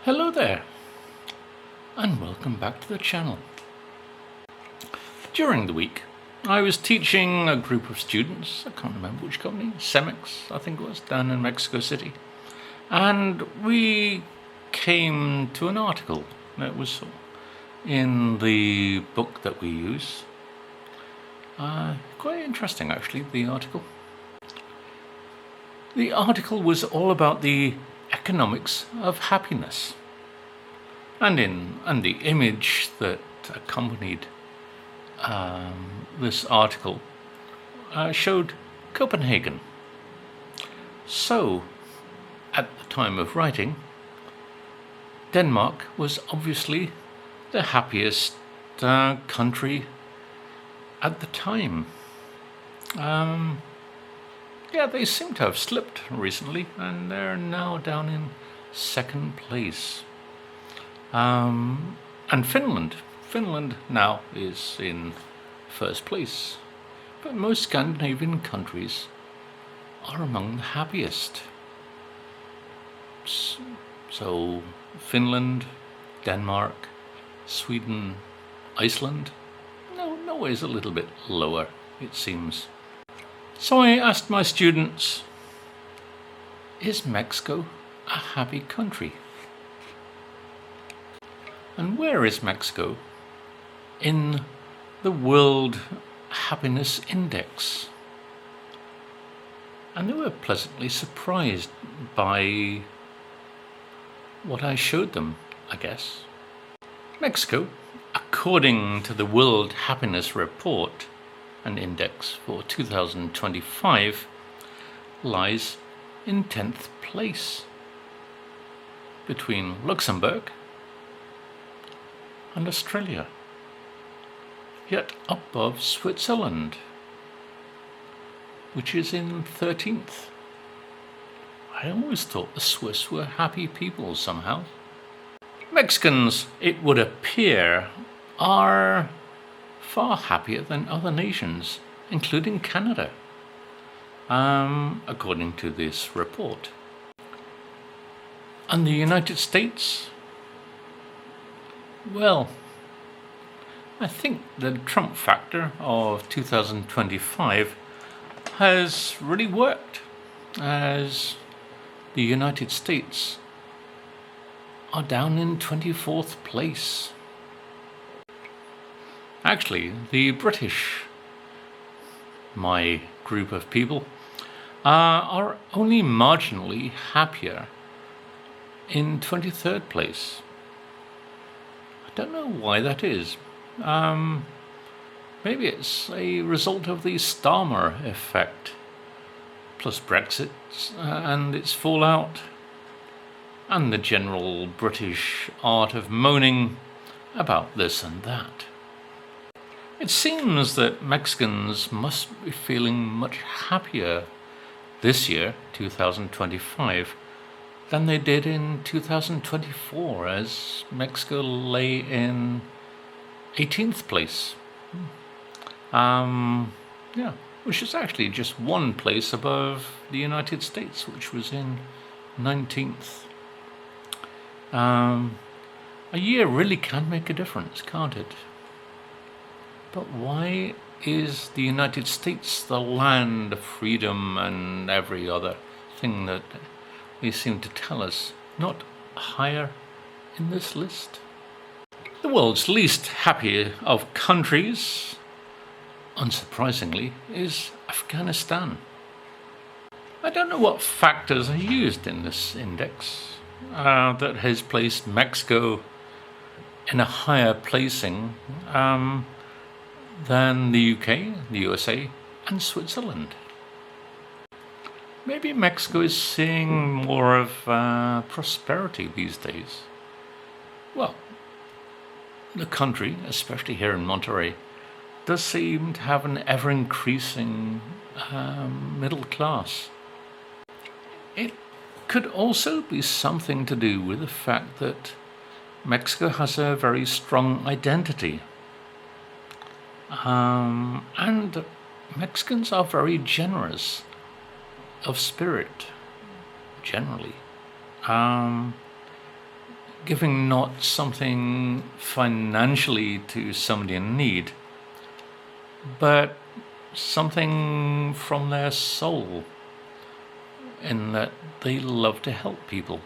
Hello there, and welcome back to the channel. During the week, I was teaching a group of students, I can't remember which company, Cemex, I think it was, down in Mexico City. And we came to an article that was in the book that we use. Quite interesting, actually, the article. The article was all about the economics of happiness. And the image that accompanied this article showed Copenhagen. So, at the time of writing, Denmark was obviously the happiest country at the time. They seem to have slipped recently, and they're now down in second place. And Finland now is in first place. But most Scandinavian countries are among the happiest. So Finland, Denmark, Sweden, Iceland, Norway is a little bit lower, it seems. So I asked my students, is Mexico a happy country? And where is Mexico in the World Happiness Index? And they were pleasantly surprised by what I showed them, I guess. Mexico, according to the World Happiness Report and Index for 2025, lies in 10th place between Luxembourg and Australia, yet above Switzerland, which is in 13th. I always thought the Swiss were happy people somehow. Mexicans, it would appear, are far happier than other nations, including Canada, according to this report. And the United States? Well, I think the Trump factor of 2025 has really worked, as the United States are down in 24th place. Actually, the British, my group of people, are only marginally happier in 23rd place. I don't know why that is. Maybe it's a result of the Starmer effect, plus Brexit and its fallout, and the general British art of moaning about this and that. It seems that Mexicans must be feeling much happier this year, 2025, than they did in 2024, as Mexico lay in 18th place. Which is actually just one place above the United States, which was in 19th. A year really can make a difference, can't it? But why is the United States the land of freedom and every other thing that they seem to tell us not higher in this list? The world's least happy of countries, unsurprisingly, is Afghanistan. I don't know what factors are used in this index that has placed Mexico in a higher placing than the UK, the USA, and Switzerland. Maybe Mexico is seeing more of prosperity these days. Well, the country, especially here in Monterey, does seem to have an ever-increasing middle class. It could also be something to do with the fact that Mexico has a very strong identity. And Mexicans are very generous of spirit, generally. giving not something financially to somebody in need, but something from their soul, in that they love to help people.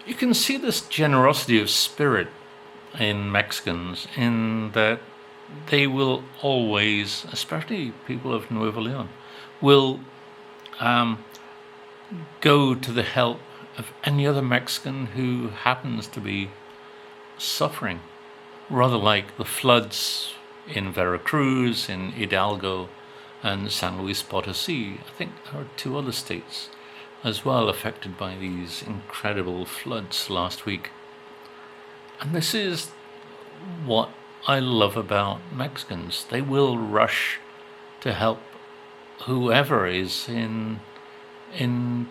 You can see this generosity of spirit in Mexicans, in that they will always, especially people of Nuevo Leon, will go to the help of any other Mexican who happens to be suffering. Rather like the floods in Veracruz, in Hidalgo, and San Luis Potosí. I think there are 2 other states as well affected by these incredible floods last week. And this is what I love about Mexicans. They will rush to help whoever is in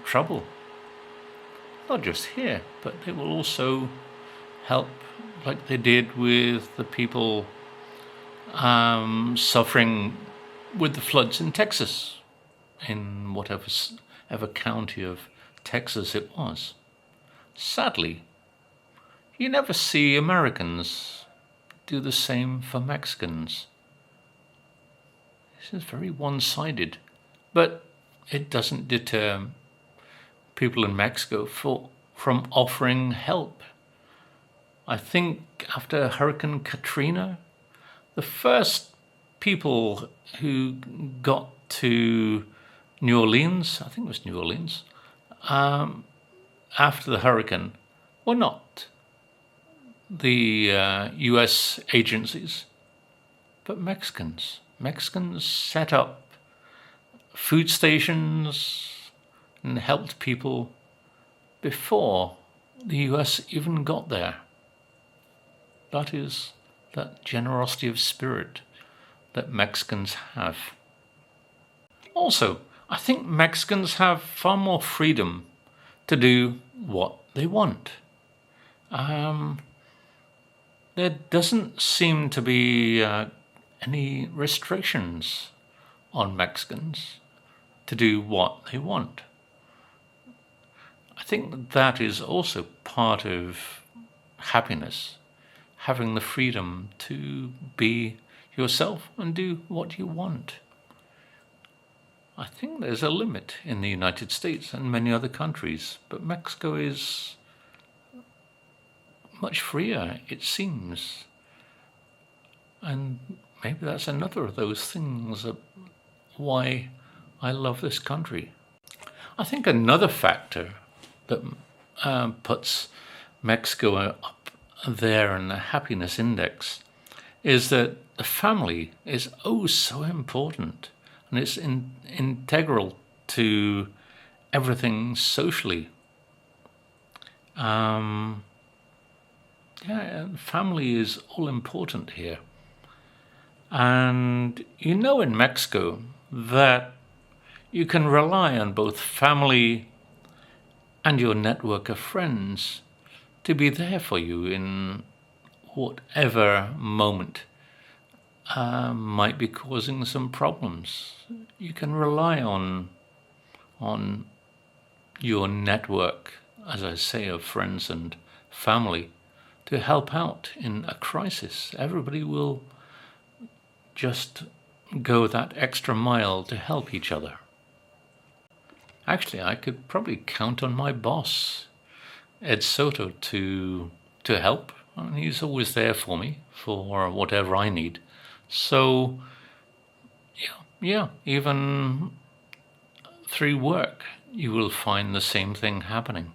trouble. Not just here, but they will also help, like they did with the people suffering with the floods in Texas, in whatever county of Texas it was. Sadly, you never see Americans do the same for Mexicans. This is very one-sided, but it doesn't deter people in Mexico from offering help. I think after Hurricane Katrina, the first people who got to New Orleans, I think it was New Orleans, after the hurricane, were not the U.S. agencies, but Mexicans. Mexicans set up food stations and helped people before the U.S. even got there. That is that generosity of spirit that Mexicans have. Also, I think Mexicans have far more freedom to do what they want. There doesn't seem to be any restrictions on Mexicans to do what they want. I think that is also part of happiness, having the freedom to be yourself and do what you want. I think there's a limit in the United States and many other countries, but Mexico is much freer, it seems. And maybe that's another of those things that why I love this country. I think another factor that puts Mexico up there in the happiness index is that the family is so important, and it's integral to everything socially. Family is all important here. And in Mexico that you can rely on both family and your network of friends to be there for you in whatever moment might be causing some problems. You can rely on your network, as I say, of friends and family to help out in a crisis. Everybody will just go that extra mile to help each other. Actually, I could probably count on my boss, Ed Soto, to help. And he's always there for me for whatever I need. So, yeah, even through work, you will find the same thing happening.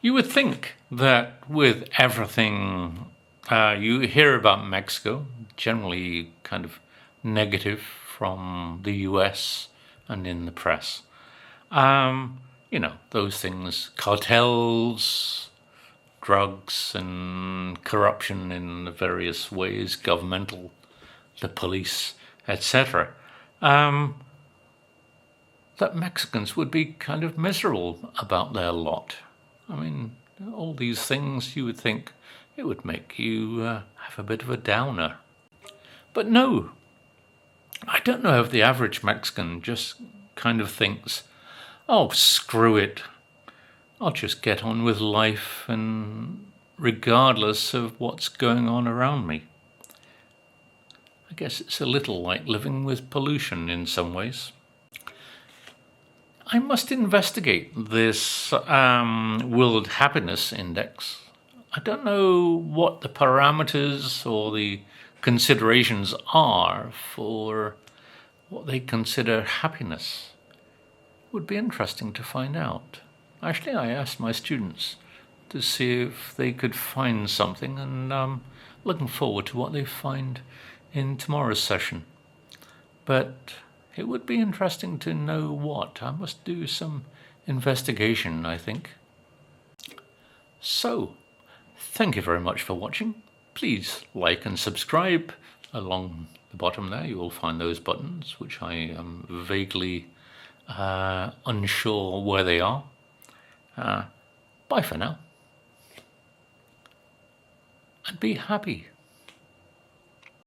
You would think that with everything you hear about Mexico, generally kind of negative from the US and in the press, those things, cartels, drugs and corruption in various ways, governmental, the police, etc., that Mexicans would be kind of miserable about their lot. I mean, all these things you would think it would make you have a bit of a downer. But no, I don't know if the average Mexican just kind of thinks, oh, screw it, I'll just get on with life, and regardless of what's going on around me. I guess it's a little like living with pollution in some ways. I must investigate this World Happiness Index. I don't know what the parameters or the considerations are for what they consider happiness. It would be interesting to find out. Actually, I asked my students to see if they could find something, and I'm looking forward to what they find in tomorrow's session. But it would be interesting to know what. I must do some investigation, I think. So, thank you very much for watching. Please like and subscribe. Along the bottom there you will find those buttons, which I am vaguely unsure where they are. Bye for now. And be happy.